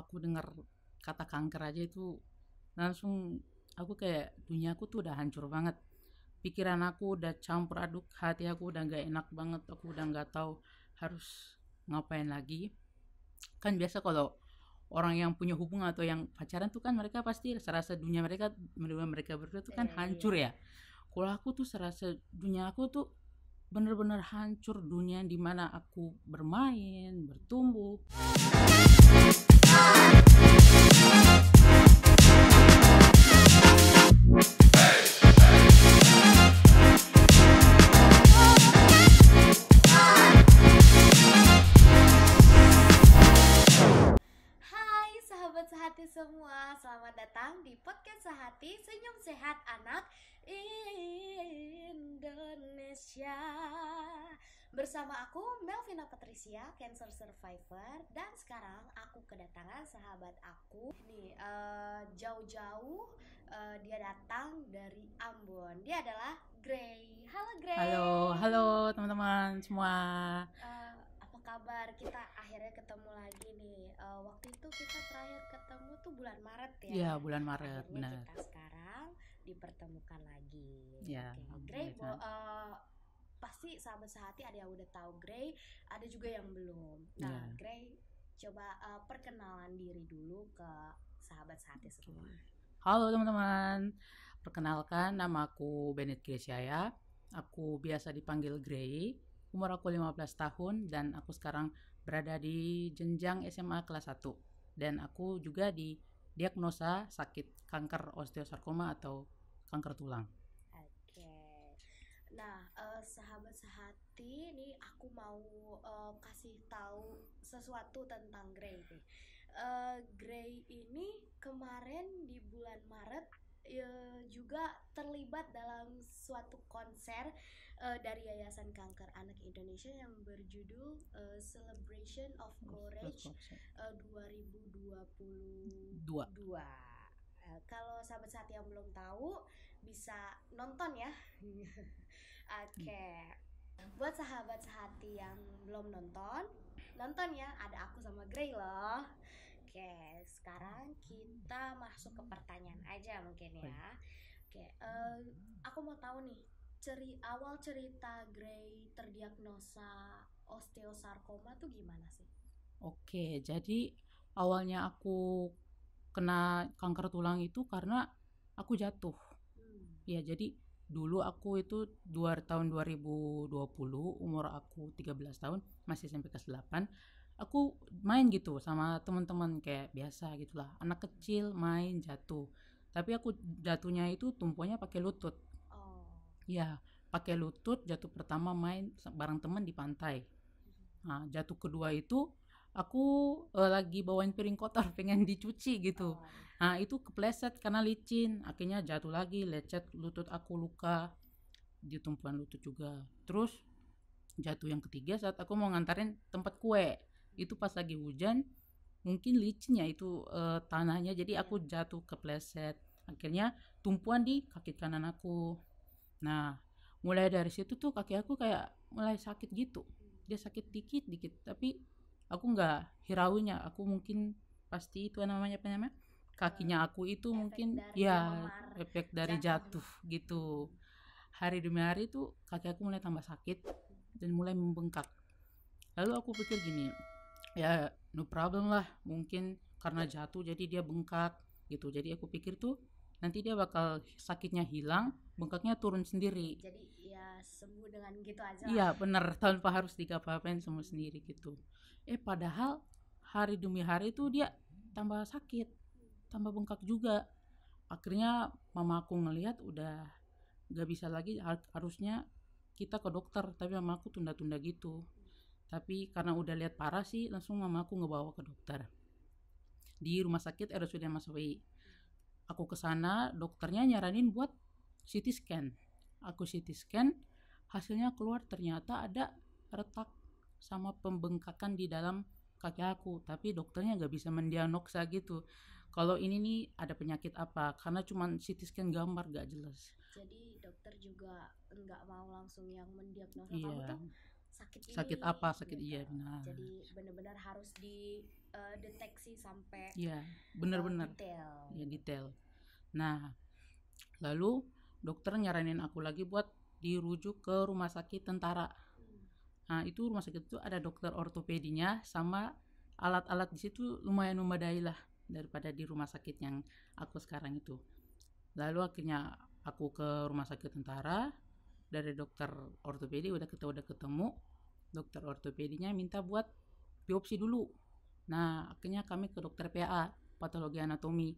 aku dengar kata kanker aja itu langsung aku kayak dunia aku tuh udah hancur banget. Pikiran aku udah campur aduk, hati aku udah nggak enak banget, aku udah nggak tahu harus ngapain lagi. Kan biasa kalau orang yang punya hubungan atau yang pacaran tuh kan mereka pasti serasa dunia mereka berdua tuh kan Iya. hancur ya. Kalau aku tuh serasa dunia aku tuh bener-bener hancur, dunia di mana aku bermain, bertumbuh. Hai sahabat sehati semua, selamat datang di podcast Sehati Senyum Sehat Anak Indonesia. Bersama aku Melvina Patricia, cancer survivor, dan sekarang aku kedatangan sahabat aku nih jauh-jauh dia datang dari Ambon. Dia adalah Gray. Halo Halo, Gray. halo teman-teman semua. Apa kabar? Kita akhirnya ketemu lagi nih. Waktu itu kita terakhir ketemu tuh bulan Maret Ya, ya. bulan Maret, Akhirnya benar. kita sekarang dipertemukan lagi. Ya, Oke, Gray, alhamdulillah. pasti sahabat sehati ada yang udah tahu Gray, ada juga yang belum. Nah, Ya, Gray, coba perkenalan diri dulu ke sahabat sehati oke. semua. Halo teman-teman. Perkenalkan, nama aku Bennett Gresiaya. Aku biasa dipanggil Grey. Umur aku 15 tahun dan aku sekarang berada di jenjang SMA kelas 1. Dan aku juga didiagnosa sakit kanker osteosarkoma atau kanker tulang. Oke. Nah, sahabat sehati, nih aku mau kasih tahu sesuatu tentang Gray nih. Gray ini kemarin di bulan Maret juga terlibat dalam suatu konser dari Yayasan Kanker Anak Indonesia yang berjudul Celebration of Courage 2022. Dua. Kalau sahabat sehati yang belum tahu bisa nonton ya. Oke. Buat sahabat sehati yang belum nonton, nonton ya. Ada aku sama Gray loh. Oke, sekarang kita masuk ke pertanyaan aja mungkin ya. Oke, aku mau tahu nih, awal cerita Gray terdiagnosa osteosarkoma tuh gimana sih? Oke, jadi awalnya aku kena kanker tulang itu karena aku jatuh. Hmm. Ya, jadi dulu aku itu tahun 2020, umur aku 13 tahun, masih SMP kelas 8. Aku main gitu sama teman-teman kayak biasa gitulah. Anak kecil main jatuh. Tapi aku jatuhnya itu tumpuannya pakai lutut. Oh. Ya, pakai lutut jatuh pertama main bareng teman di pantai. Nah, jatuh kedua itu aku lagi bawain piring kotor pengen dicuci gitu. Oh. Nah, itu kepleset karena licin. Akhirnya jatuh lagi, lecet, lutut aku luka di tumpuan lutut juga. Terus jatuh yang ketiga saat aku mau ngantarin tempat kue. Itu pas lagi hujan, mungkin licin ya itu tanahnya. Jadi Iya. aku jatuh kepleset. Akhirnya tumpuan di kaki kanan aku. Nah, mulai dari situ tuh kaki aku kayak mulai sakit gitu. Dia sakit dikit-dikit, tapi aku nggak hiraunya. Aku mungkin pasti itu namanya apa namanya? Kakinya aku itu Efek mungkin dari ya memar efek dari jatuh. jatuh gitu. Hari demi hari tuh kaki aku mulai tambah sakit dan mulai membengkak. Lalu aku pikir gini, ya no problem lah, mungkin karena jatuh jadi dia bengkak gitu. Jadi aku pikir tuh nanti dia bakal sakitnya hilang, bengkaknya turun sendiri. Jadi ya sembuh dengan gitu aja lah. Iya bener, tanpa harus diapa-apain semua sendiri gitu. Padahal hari demi hari tuh dia tambah sakit, tambah bengkak juga. Akhirnya mama aku ngelihat udah gak bisa lagi, harusnya kita ke dokter, tapi mama aku tunda-tunda gitu. Tapi karena udah lihat parah sih, langsung mama aku ngebawa ke dokter di rumah sakit RSUD Maswi. Aku kesana, dokternya nyaranin buat CT scan. Aku CT scan, hasilnya keluar ternyata ada retak sama pembengkakan di dalam kaki aku. Tapi dokternya nggak bisa mendiagnosa gitu. Kalau ini nih ada penyakit apa? Karena cuma CT scan gambar gak jelas. Jadi dokter juga nggak mau langsung yang mendiagnosa kamu Iya, tuh sakit ini apa, sakit gitu. iya benar. Jadi benar-benar harus dideteksi sampai Iya, benar-benar. detail. Ya detail. Nah, lalu dokter nyaranin aku lagi buat dirujuk ke rumah sakit tentara. Nah, itu rumah sakit itu ada dokter ortopedinya sama alat-alat di situ lumayan memadai lah daripada di rumah sakit yang aku sekarang itu. Lalu akhirnya aku ke rumah sakit tentara, dari dokter ortopedi udah ketemu, dokter ortopedinya minta buat biopsi dulu. Nah, akhirnya kami ke dokter PA, patologi anatomi.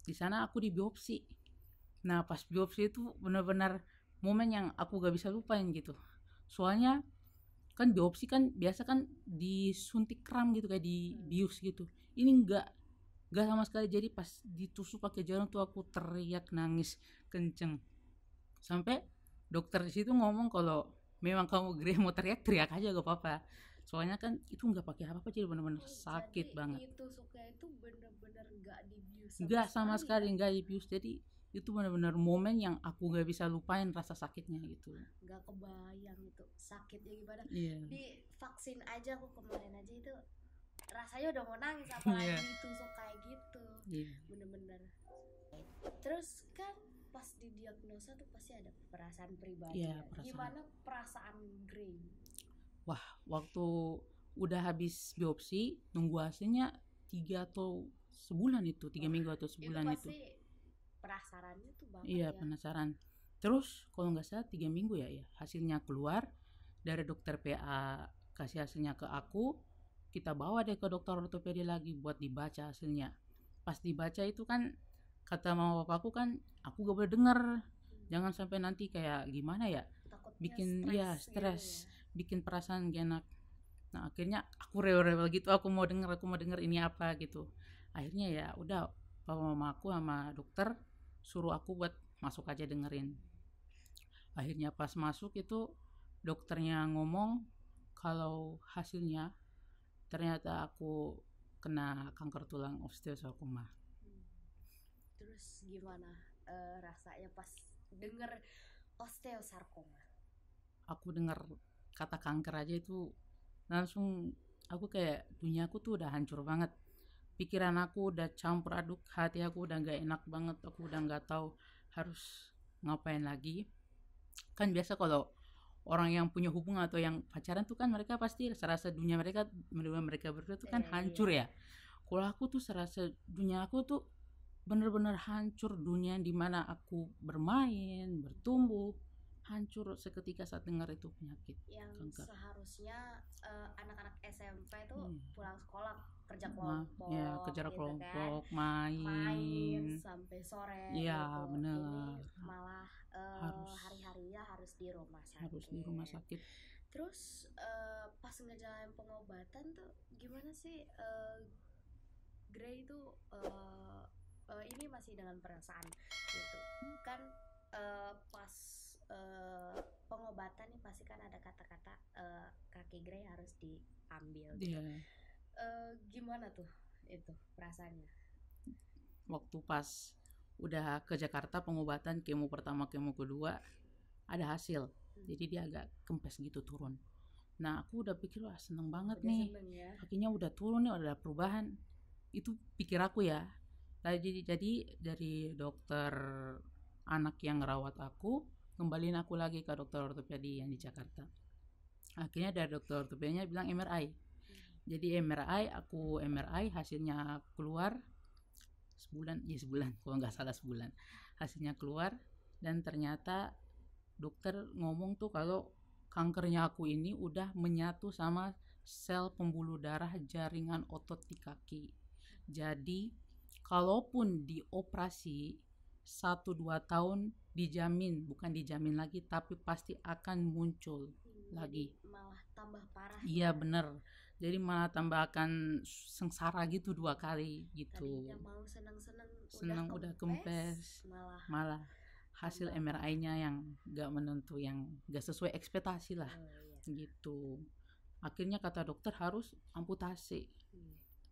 Di sana aku dibiopsi. Nah, pas biopsi itu benar-benar momen yang aku gak bisa lupain gitu. Soalnya kan biopsi kan biasa kan disuntik kram gitu, kayak dibius gitu. Ini enggak sama sekali. Jadi pas ditusuk pakai jarum tuh aku teriak nangis kenceng. Sampai dokter di situ ngomong kalau memang kamu Grey mau teriak aja gak apa-apa. Soalnya kan itu nggak pakai apa-apa, jadi benar-benar sakit Jadi banget. ditusuknya itu bener-bener nggak dibius Nggak sama sekali, ya? nggak dibius. Jadi itu benar-benar momen yang aku nggak bisa lupain rasa sakitnya gitu. Nggak kebayang itu sakitnya gimana. Iya. Di vaksin aja aku kemarin aja itu rasanya udah mau nangis, apalagi Iya. ditusuk kayak gitu. Iya. Bener-bener. Terus kan pas didiagnosa tuh pasti ada perasaan pribadi Iya, ya. perasaan. Gimana perasaan Grey? Wah, waktu udah habis biopsi nunggu hasilnya 3 atau sebulan itu, 3 minggu atau sebulan Itu itu. pasti penasarannya tuh banget Iya, ya. penasaran. Terus kalau nggak salah 3 minggu ya hasilnya keluar, dari dokter PA kasih hasilnya ke aku, kita bawa deh ke dokter ortopedi lagi buat dibaca hasilnya. Pas dibaca itu kan kata mama papaku kan, aku gak boleh denger, jangan sampai nanti kayak gimana ya, Takutnya bikin stres stres gitu ya. bikin perasaan gak enak. Nah, akhirnya aku rewel-rewel gitu, aku mau denger ini apa gitu. Akhirnya ya udah, papa mama aku sama dokter suruh aku buat masuk aja dengerin. Akhirnya pas masuk itu dokternya ngomong kalau hasilnya ternyata aku kena kanker tulang osteosarkoma. Terus gimana rasanya pas denger osteosarkoma? Aku denger kata kanker aja itu langsung aku kayak duniaku tuh udah hancur banget. Pikiran aku udah campur aduk, hati aku udah gak enak banget, aku udah gak tahu harus ngapain lagi. Kan biasa kalau orang yang punya hubungan atau yang pacaran tuh kan mereka pasti serasa dunia mereka berdua tuh kan hancur ya. Kalau aku tuh serasa dunia aku tuh bener-bener hancur, dunia dimana aku bermain, bertumbuh, hancur seketika saat dengar itu penyakit yang kanker. Seharusnya anak-anak SMP tuh pulang sekolah kerja kelompok, Ya, kerja gitu kelompok, kan? main sampai sore Iya, gitu. bener. Ini malah hari-harinya harus di rumah sakit. Harus di rumah sakit. Terus pas ngejalanin pengobatan tuh gimana sih Grey itu ini masih dengan perasaan gitu kan, pas pengobatan nih pasti kan ada kata-kata kaki Grey harus diambil gitu. Gimana tuh itu perasaannya waktu pas udah ke Jakarta pengobatan kemo pertama kemo kedua ada hasil, jadi dia agak kempes gitu turun. Nah aku udah pikir wah seneng banget udah nih seneng ya. kakinya udah turun nih, udah ada perubahan, itu pikir aku ya. Jadi dari dokter anak yang ngerawat aku kembaliin aku lagi ke dokter ortopedi yang di Jakarta. Akhirnya dari dokter ortopedinya bilang MRI. Jadi MRI, aku MRI hasilnya keluar sebulan kalau nggak salah sebulan hasilnya keluar, dan ternyata dokter ngomong tuh kalau kankernya aku ini udah menyatu sama sel pembuluh darah jaringan otot di kaki. Jadi kalaupun dioperasi 1-2 tahun dijamin, bukan dijamin lagi tapi pasti akan muncul lagi. Malah tambah parah. Iya bener, jadi malah tambah akan sengsara gitu 2 kali gitu. Tadinya mau seneng udah kempes malah hasil MRI-nya yang gak menentu, yang gak sesuai ekspektasi lah. Gitu. Akhirnya kata dokter harus amputasi.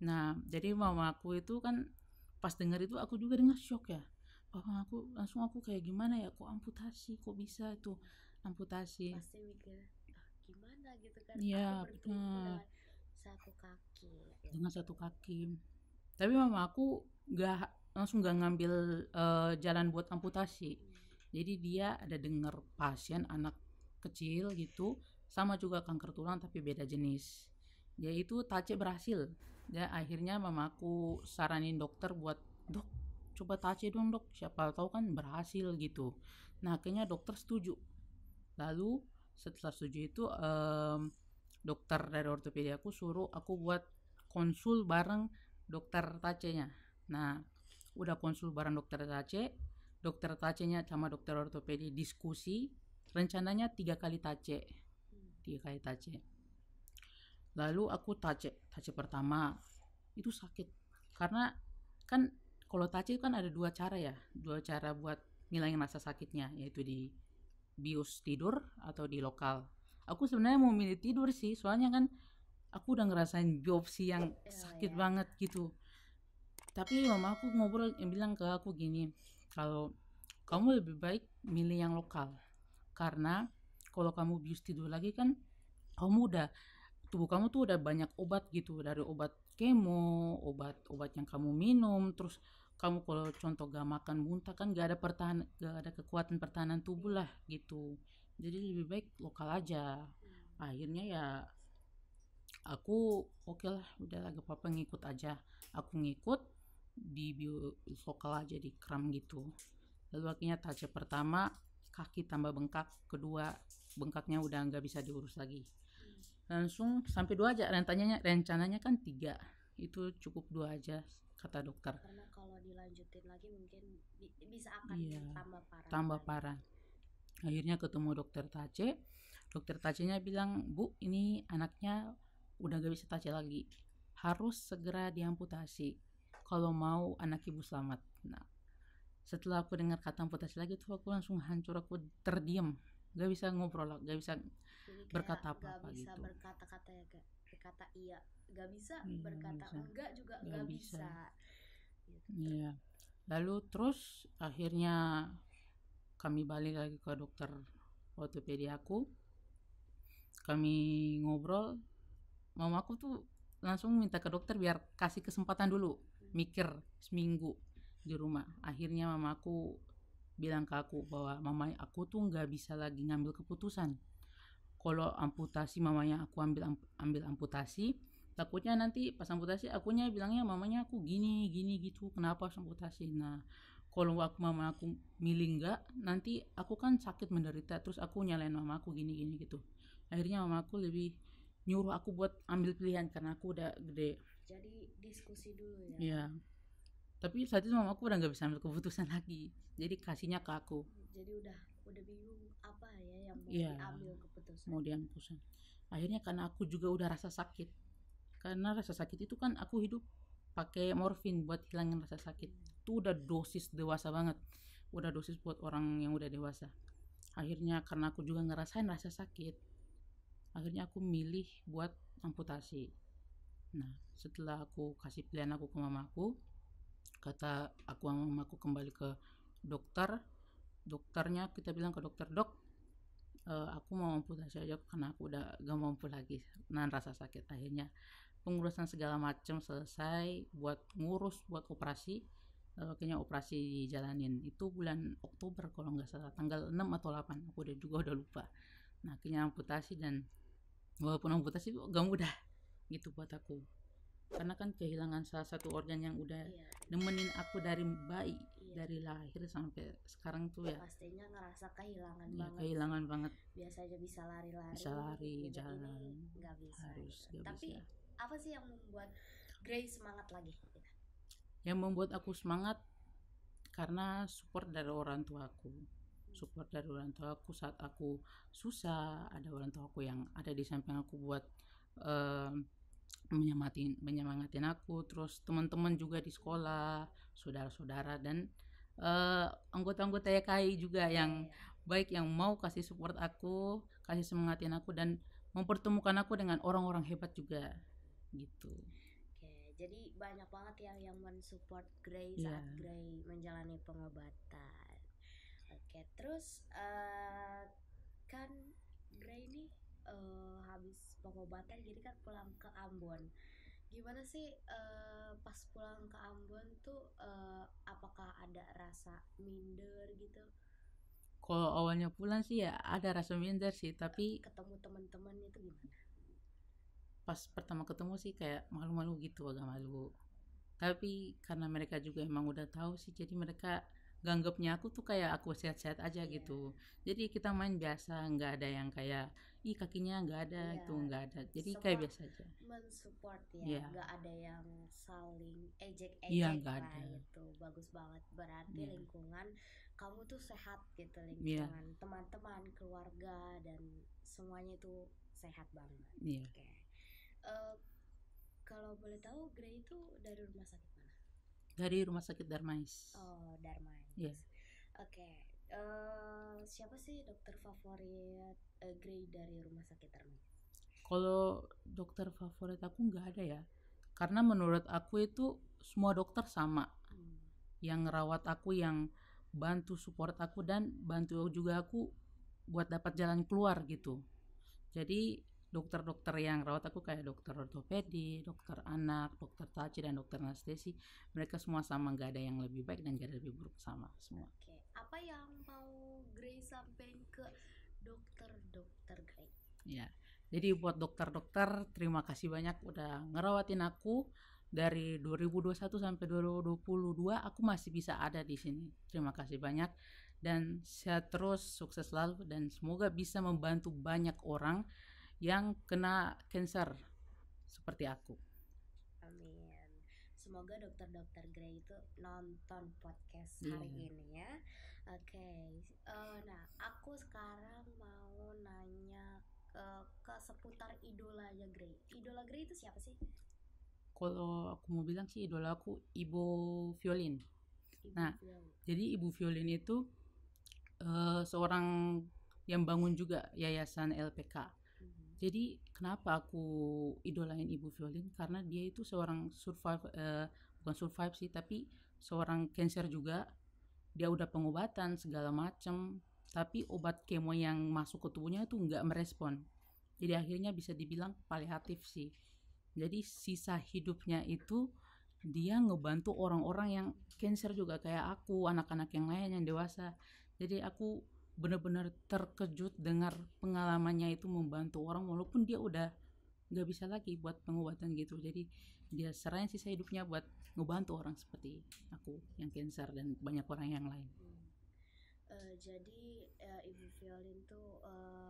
Nah jadi mama aku itu kan pas dengar itu aku juga dengar shock ya. Papa aku langsung, aku kayak gimana ya, kok amputasi, kok bisa itu amputasi. Pasti mikir gimana gitu kan, Iya, aku bertumpu benar. dengan satu kaki gitu. Dengan satu kaki. Tapi mama aku nggak ngambil jalan buat amputasi. Jadi dia ada dengar pasien anak kecil gitu, sama juga kanker tulang tapi beda jenis. Dia itu TACE berhasil. Ya akhirnya mamaku saranin dokter buat, dok coba TACE dong dok, siapa tahu kan berhasil gitu. Nah akhirnya dokter setuju. Lalu setelah setuju itu dokter dari ortopedi aku suruh aku buat konsul bareng dokter TACE-nya. Nah udah konsul bareng dokter TACE-nya sama dokter ortopedi diskusi, rencananya 3 kali TACE. 3 kali TACE. Lalu aku TACE pertama itu sakit karena kan kalau TACE kan ada 2 cara ya, 2 cara buat ngilangin rasa sakitnya, yaitu di bius tidur atau di lokal. Aku sebenarnya mau milih tidur sih, soalnya kan aku udah ngerasain biopsi yang sakit banget gitu. Tapi mama aku ngobrol yang bilang ke aku gini, kalau kamu lebih baik milih yang lokal, karena kalau kamu bius tidur lagi kan kamu udah, tubuh kamu tuh udah banyak obat gitu, dari obat kemo, obat-obat yang kamu minum, terus kamu kalau contoh gak makan muntah kan gak ada kekuatan pertahanan tubuh lah gitu. Jadi lebih baik lokal aja. Akhirnya ya aku oke lah, udah gak apa-apa ngikut aja. Aku ngikut di bio lokal aja di kram gitu. Lalu akhirnya TACE pertama kaki tambah bengkak, kedua bengkaknya udah nggak bisa diurus lagi. Langsung sampai 2 aja, rencananya kan 3, itu cukup 2 aja kata dokter. Karena kalau dilanjutin lagi mungkin bisa akan Iya, tambah parah tambah lagi. parah. Akhirnya ketemu dokter TACE. Dokter TACE-nya bilang, bu ini anaknya udah gak bisa TACE lagi, harus segera diamputasi kalau mau anak ibu selamat. Nah setelah aku dengar kata amputasi lagi tuh aku langsung hancur, aku terdiam, gak bisa ngobrol, gak bisa Jadi kayak berkata gak apa-apa bisa gitu. berkata-kata ya, gak berkata iya, gak bisa Iya, berkata bisa. enggak juga Gak gak bisa. bisa gitu. Iya. Lalu terus akhirnya kami balik lagi ke dokter ortopedi aku. Kami ngobrol, mamaku tuh langsung minta ke dokter biar kasih kesempatan dulu mikir seminggu di rumah. Akhirnya mamaku bilang ke aku bahwa mama aku tuh nggak bisa lagi ngambil keputusan. Kalau amputasi mamanya aku ambil amputasi, takutnya nanti pas amputasi akunya bilangnya mamanya aku gini gini gitu, kenapa harus amputasi. Nah kalau mama aku milih enggak, nanti aku kan sakit menderita, terus aku nyalain mama aku gini gini gitu. Akhirnya mama aku lebih nyuruh aku buat ambil pilihan karena aku udah gede. Jadi diskusi dulu ya. Iya, tapi saat itu mama aku udah nggak bisa ambil keputusan lagi, jadi kasihnya ke aku. Jadi udah bingung apa ya yang mau Iya, diambil keputusan. mau diambil. Akhirnya karena aku juga udah rasa sakit, karena rasa sakit itu kan aku hidup pakai morfin buat hilangin rasa sakit. Itu udah dosis dewasa banget, udah dosis buat orang yang udah dewasa. Akhirnya karena aku juga ngerasain rasa sakit, akhirnya aku milih buat amputasi. Nah setelah aku kasih pilihan aku ke mamaku, kata aku sama mamaku kembali ke dokter. Dokternya kita bilang ke dokter, dok aku mau amputasi aja karena aku udah gak mampu lagi nahan rasa sakit. Akhirnya pengurusan segala macam selesai, buat ngurus buat operasi. Kayaknya operasi dijalanin itu bulan Oktober kalau nggak salah, tanggal 6 atau 8, aku udah lupa. Nah akhirnya amputasi, dan walaupun amputasi gak mudah gitu buat aku, karena kan kehilangan salah satu organ yang udah nemenin aku dari bayi, dari lahir sampai sekarang tuh ya. Pastinya ngerasa kehilangan Ya, banget. kehilangan banget. Biasanya bisa lari-lari, Bisa lari, ini jalan, nggak bisa. harus gak Tapi bisa. apa sih yang membuat Grace semangat lagi? Yang membuat aku semangat karena support dari orang tua aku. Support dari orang tua aku saat aku susah, ada orang tua aku yang ada di samping aku buat menyemangatin aku. Terus teman-teman juga di sekolah, saudara-saudara, dan anggota-anggota YKI juga yang baik, yang mau kasih support aku, kasih semangatin aku, dan mempertemukan aku dengan orang-orang hebat juga gitu. Oke, jadi banyak banget yang mensupport Grace saat Grace menjalani pengobatan. Oke, terus kan Grace ini habis pengobatan jadi kan pulang ke Ambon. Gimana sih pas pulang ke Ambon tuh apakah ada rasa minder gitu? Kalau awalnya pulang sih ya ada rasa minder sih, tapi Ketemu teman-teman itu gimana? pas pertama ketemu sih kayak malu-malu gitu, agak malu. Tapi karena mereka juga emang udah tahu sih, jadi mereka ganggapnya aku tuh kayak aku sehat-sehat aja Iya, gitu. Jadi kita main biasa, nggak ada yang kayak ih kakinya nggak ada, iya. itu nggak ada. Jadi kayak Semua biasa aja. mensupport ya, Iya, nggak ada yang saling iya ejek-ejek nggak lah ada. gitu. Bagus banget. Berarti Iya, lingkungan kamu tuh sehat gitu, iya, lingkungan teman-teman, keluarga dan semuanya tuh sehat banget. iya. Oke. Eh, kalau boleh tahu, Grey itu dari rumah sakit mana? Dari rumah sakit Darmais. Oh, Darmais. Iya. Oke. Siapa sih dokter favorit Grey dari rumah sakit Darmais? Kalau dokter favorit aku nggak ada ya. Karena menurut aku itu semua dokter sama. Hmm. Yang ngerawat aku, yang bantu support aku dan bantu juga aku buat dapat jalan keluar gitu. Jadi dokter-dokter yang rawat aku kayak dokter ortopedi, dokter anak, dokter taci dan dokter anestesi, mereka semua sama, nggak ada yang lebih baik dan nggak ada lebih buruk, sama semua. Oke, apa yang mau Grey sampaikan ke dokter-dokter Grey? Ya, jadi buat dokter-dokter terima kasih banyak udah ngerawatin aku dari 2021 sampai 2022 aku masih bisa ada di sini. Terima kasih banyak dan sehat terus, sukses selalu dan semoga bisa membantu banyak orang yang kena cancer seperti aku. Amin. Semoga dokter-dokter Grey itu nonton podcast Iya. hari ini ya. Oke, nah aku sekarang mau nanya ke seputar idolanya Grey. Idola Grey itu siapa sih? Kalau aku mau bilang sih idola aku Ibu Violin. Ibu Nah, Viol. jadi Ibu Violin itu seorang yang bangun juga yayasan LPK. Mhm. Jadi kenapa aku idolain Ibu Violin? Karena dia itu seorang bukan survive sih, tapi seorang cancer juga. Dia udah pengobatan segala macem, tapi obat kemo yang masuk ke tubuhnya itu nggak merespon. Jadi akhirnya bisa dibilang paliatif sih. Jadi sisa hidupnya itu dia ngebantu orang-orang yang cancer juga kayak aku, anak-anak yang lain yang dewasa. Jadi aku benar-benar terkejut dengar pengalamannya itu membantu orang walaupun dia udah nggak bisa lagi buat pengobatan gitu. Jadi dia serahin sisa hidupnya buat ngebantu orang seperti aku yang cancer dan banyak orang yang lain. Hmm. Jadi Ibu Violin tuh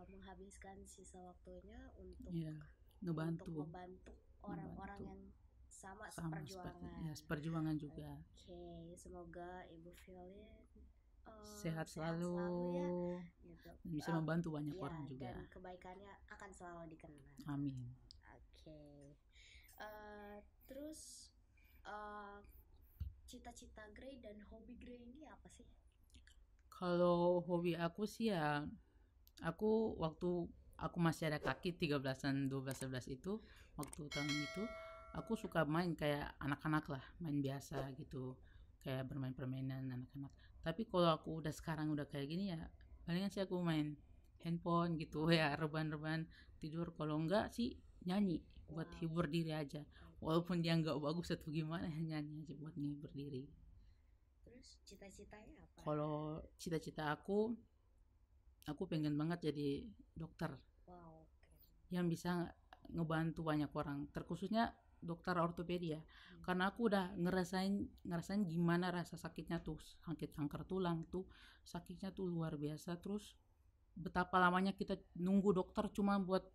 menghabiskan sisa waktunya Iya, ngebantu, membantu orang-orang ngebantu yang sama sama seperti seperjuangan. ya seperjuangan juga. Oke, semoga Ibu Violin Sehat sehat selalu ya, selalu gitu. dan bisa membantu banyak Ya, orang juga. dan kebaikannya akan selalu dikenang. Amin. Oke. Terus eh, cita-cita Grey dan hobi Grey ini apa sih? Kalau hobi aku sih ya, aku waktu aku masih ada kaki 13-an 12 11 itu, waktu tahun itu aku suka main kayak anak-anak lah, main biasa gitu. Kayak bermain permainan anak-anak. Tapi kalau aku udah sekarang udah kayak gini ya, palingan sih aku main handphone gitu ya, rebahan-rebahan tidur. Kalau enggak sih nyanyi buat Wow. hibur diri aja. Walaupun dia nggak bagus atau gimana, nyanyi aja buat ngehibur diri. Terus cita-citanya apa? Kalau cita-cita aku pengen banget jadi dokter Wow, keren. yang bisa ngebantu banyak orang, terkhususnya dokter ortopedi ya. Karena aku udah ngerasain gimana rasa sakitnya tuh, sakit kanker tulang tuh, sakitnya tuh luar biasa. Terus betapa lamanya kita nunggu dokter cuma buat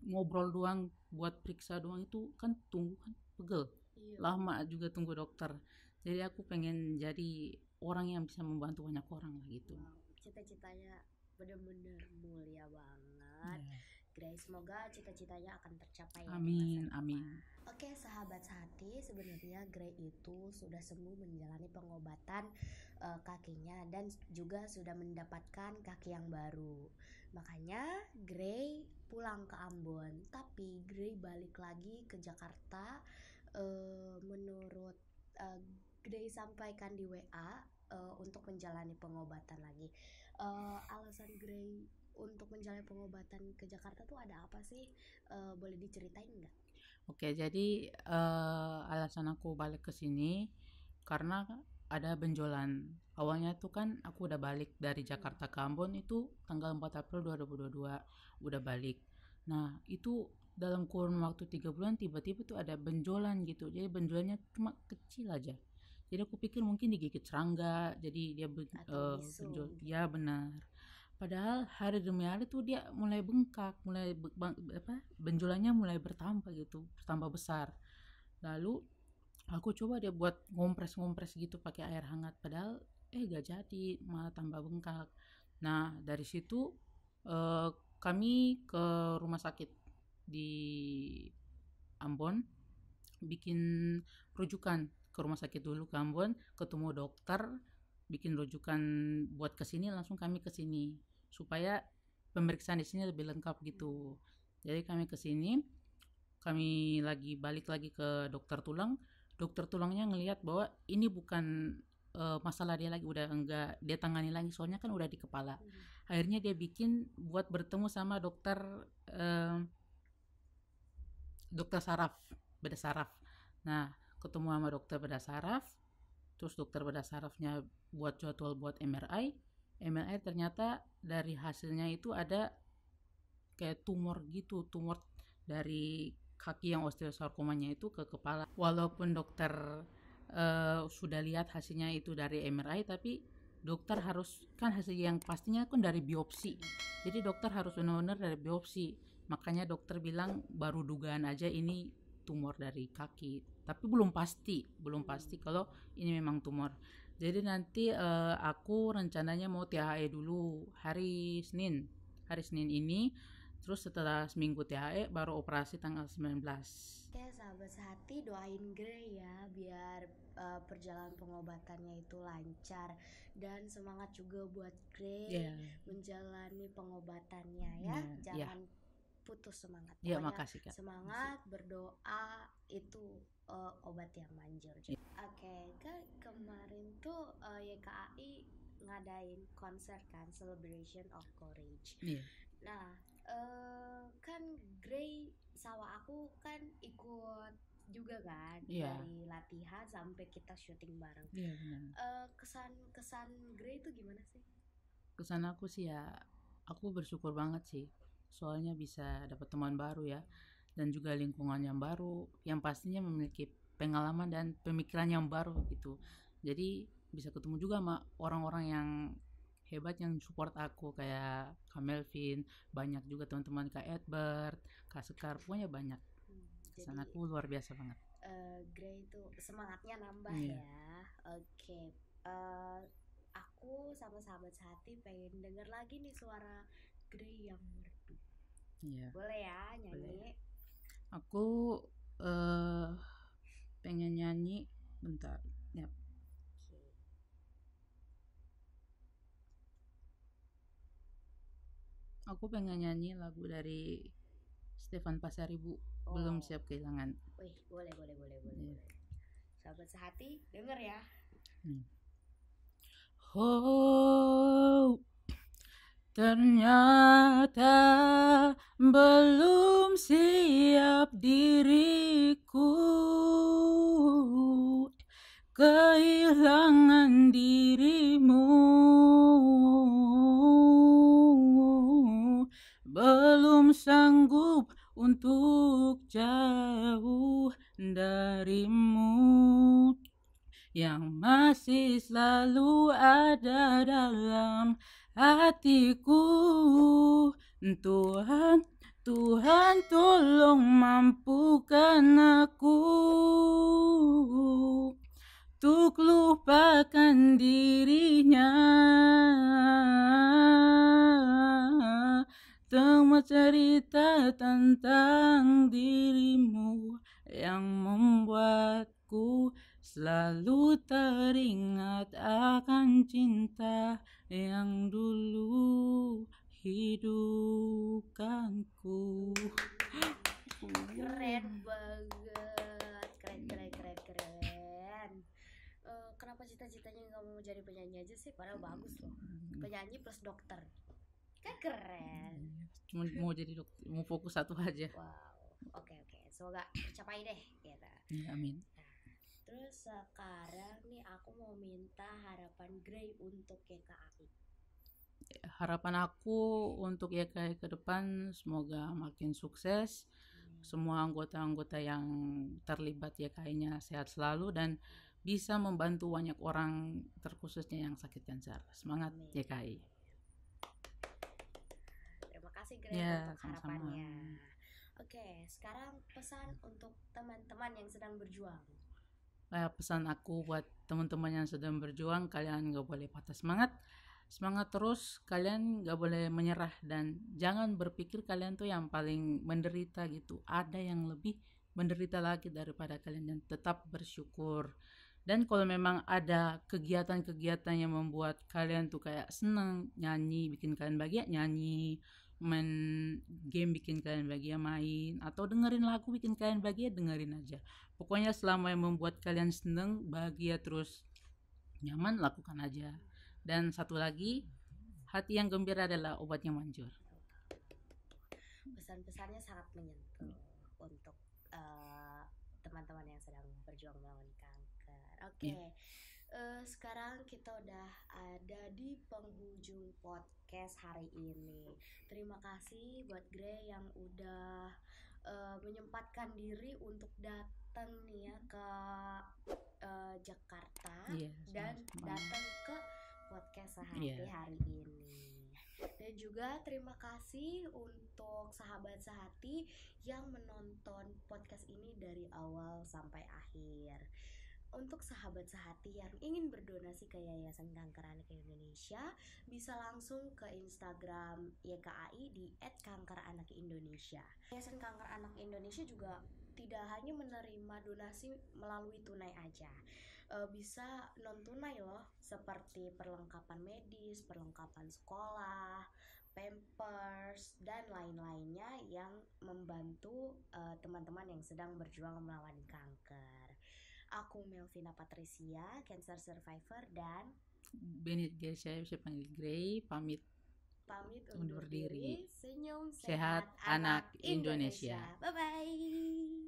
ngobrol doang, buat periksa doang, itu kan tunggu kan pegel. Iya. Lama juga tunggu dokter. Jadi aku pengen jadi orang yang bisa membantu banyak orang lah gitu. Wow, cita-citanya benar-benar mulia banget. Ya. Grace, semoga cita-citanya akan tercapai ya di Amin, masa depan. amin. Oke, sahabat sehati, sebenarnya Grey itu sudah sembuh menjalani pengobatan kakinya dan juga sudah mendapatkan kaki yang baru. Makanya Grey pulang ke Ambon, tapi Grey balik lagi ke Jakarta. Menurut Grey sampaikan di WA untuk menjalani pengobatan lagi. Alasan Grey untuk menjalani pengobatan ke Jakarta tuh ada apa sih? Boleh diceritain nggak? Oke, jadi alasan aku balik ke sini karena ada benjolan. Awalnya tuh kan aku udah balik dari Jakarta ke Ambon itu tanggal 4 April 2022 udah balik. Nah, itu dalam kurun waktu 3 bulan tiba-tiba tuh ada benjolan gitu. Jadi benjolannya cuma kecil aja. Jadi aku pikir mungkin digigit serangga, jadi dia Atau bisu benjol. gitu. Ya benar. Padahal hari demi hari tuh dia mulai bengkak, mulai benjolannya mulai bertambah gitu, bertambah besar. Lalu aku coba dia buat ngompres-ngompres gitu pakai air hangat, padahal gak jadi, malah tambah bengkak. Nah, dari situ eh, kami ke rumah sakit di Ambon, bikin rujukan ke rumah sakit dulu ke Ambon, ketemu dokter, bikin rujukan buat kesini, langsung kami kesini supaya pemeriksaan di sini lebih lengkap gitu. Jadi kami kesini, kami lagi balik lagi ke dokter tulang. Dokter tulangnya ngelihat bahwa ini bukan masalah dia lagi, udah enggak dia tangani lagi, soalnya kan udah di kepala. Akhirnya dia bikin buat bertemu sama eh, dokter saraf, beda saraf. Nah, ketemu sama dokter beda saraf, terus dokter beda sarafnya buat jadwal buat MRI. MRI ternyata dari hasilnya itu ada kayak tumor gitu, tumor dari kaki yang osteosarkomanya itu ke kepala. Walaupun dokter sudah lihat hasilnya itu dari MRI, tapi dokter harus kan hasil yang pastinya kan dari biopsi. Jadi dokter harus benar-benar dari biopsi. Makanya dokter bilang baru dugaan aja ini tumor dari kaki. Tapi belum pasti kalau ini memang tumor. Jadi nanti aku rencananya mau THE dulu hari Senin ini. Terus setelah seminggu THE baru operasi tanggal 19. Oke, sahabat sehati, doain Grey ya biar perjalanan pengobatannya itu lancar, dan semangat juga buat Grey Ya, menjalani pengobatannya ya. ya, Jangan putus semangat. ya, Pokoknya makasih Kak. semangat, berdoa itu obat yang manjur. Oke, kan kemarin tuh YKAI ngadain konser kan, Celebration of Courage. Iya, Nah, kan Grey sama aku kan ikut juga kan, iya, dari latihan sampai kita syuting bareng. iya benar. Kesan Grey itu gimana sih? Kesan aku sih ya, aku bersyukur banget sih. Soalnya bisa dapat teman baru ya, dan juga lingkungan yang baru, yang pastinya memiliki pengalaman dan pemikiran yang baru gitu. Jadi bisa ketemu juga sama orang-orang yang hebat yang support aku kayak Kak Melvin, banyak juga teman-teman Kak Edward, Kak Sekar, pokoknya banyak. Kesan Jadi aku luar biasa banget. Grey itu semangatnya nambah Iya. ya. Oke, aku sama sahabat sehati pengen denger lagi nih suara Grey yang merdu. Iya. Boleh ya nyanyi? Boleh. Aku eh pengen nyanyi bentar. Ya, Oke. aku pengen nyanyi lagu dari Stefan Pasaribu, Belum Oh, Siap Kehilangan. wih, boleh, boleh, boleh, boleh, Iya. boleh. Sahabat sehati, denger ya. Hmm. Oh, ternyata belum siap diriku kehilangan dirimu, belum sanggup untuk jauh darimu, yang masih selalu ada dalam hatiku. Tuhan, Tuhan tolong mampukan aku untuk lupakan dirinya. Semua cerita tentang dirimu yang membuatku selalu teringat akan cinta yang dulu hidupkanku. Keren banget, keren, keren, keren, keren. Kenapa cita-citanya nggak mau jadi penyanyi aja sih? Padahal bagus loh. Penyanyi plus dokter. Kan keren. Cuma mau jadi dokter, mau fokus satu aja. Wow, oke. Semoga tercapai deh, gitu. Ya, amin. Terus sekarang nih aku mau minta harapan Gray untuk YKAI. Harapan aku untuk YKAI ke depan semoga makin sukses. Semua anggota-anggota yang terlibat YKAI-nya sehat selalu dan bisa membantu banyak orang, terkhususnya yang sakit kanker. Semangat YKAI. Terima kasih Gray Ya, untuk sama-sama. harapannya. Oke, sekarang pesan untuk teman-teman yang sedang berjuang. Pesan aku buat teman-teman yang sedang berjuang, kalian gak boleh patah semangat. Semangat terus, kalian gak boleh menyerah dan jangan berpikir kalian tuh yang paling menderita gitu. Ada yang lebih menderita lagi daripada kalian dan tetap bersyukur. Dan kalau memang ada kegiatan-kegiatan yang membuat kalian tuh kayak senang, nyanyi, bikin kalian bahagia, nyanyi, main game bikin kalian bahagia, main, atau dengerin lagu bikin kalian bahagia, dengerin aja. Pokoknya selama yang membuat kalian seneng, bahagia, terus nyaman, lakukan aja. Dan satu lagi, hati yang gembira adalah obatnya manjur. Pesan-pesannya sangat menyentuh untuk teman-teman yang sedang berjuang melawan kanker. Oke. Sekarang kita udah ada di penghujung podcast hari ini. Terima kasih buat Gray yang udah menyempatkan diri untuk datang nih ya ke Jakarta dan datang ke podcast Sehati hari ini. Dan juga terima kasih untuk sahabat Sehati yang menonton podcast ini dari awal sampai akhir. Untuk sahabat Sehati yang ingin berdonasi ke Yayasan Kanker Anak Indonesia, bisa langsung ke Instagram YKAI di @kankeranakIndonesia. Yayasan Kanker Anak Indonesia juga tidak hanya menerima donasi melalui tunai aja, bisa non tunai loh, seperti perlengkapan medis, perlengkapan sekolah, pampers, dan lain-lainnya yang membantu teman-teman yang sedang berjuang melawan kanker. Aku Melvina Patricia, cancer survivor, dan Benit Gesya, saya panggil Gray, pamit undur diri. Senyum sehat anak Indonesia. Bye-bye.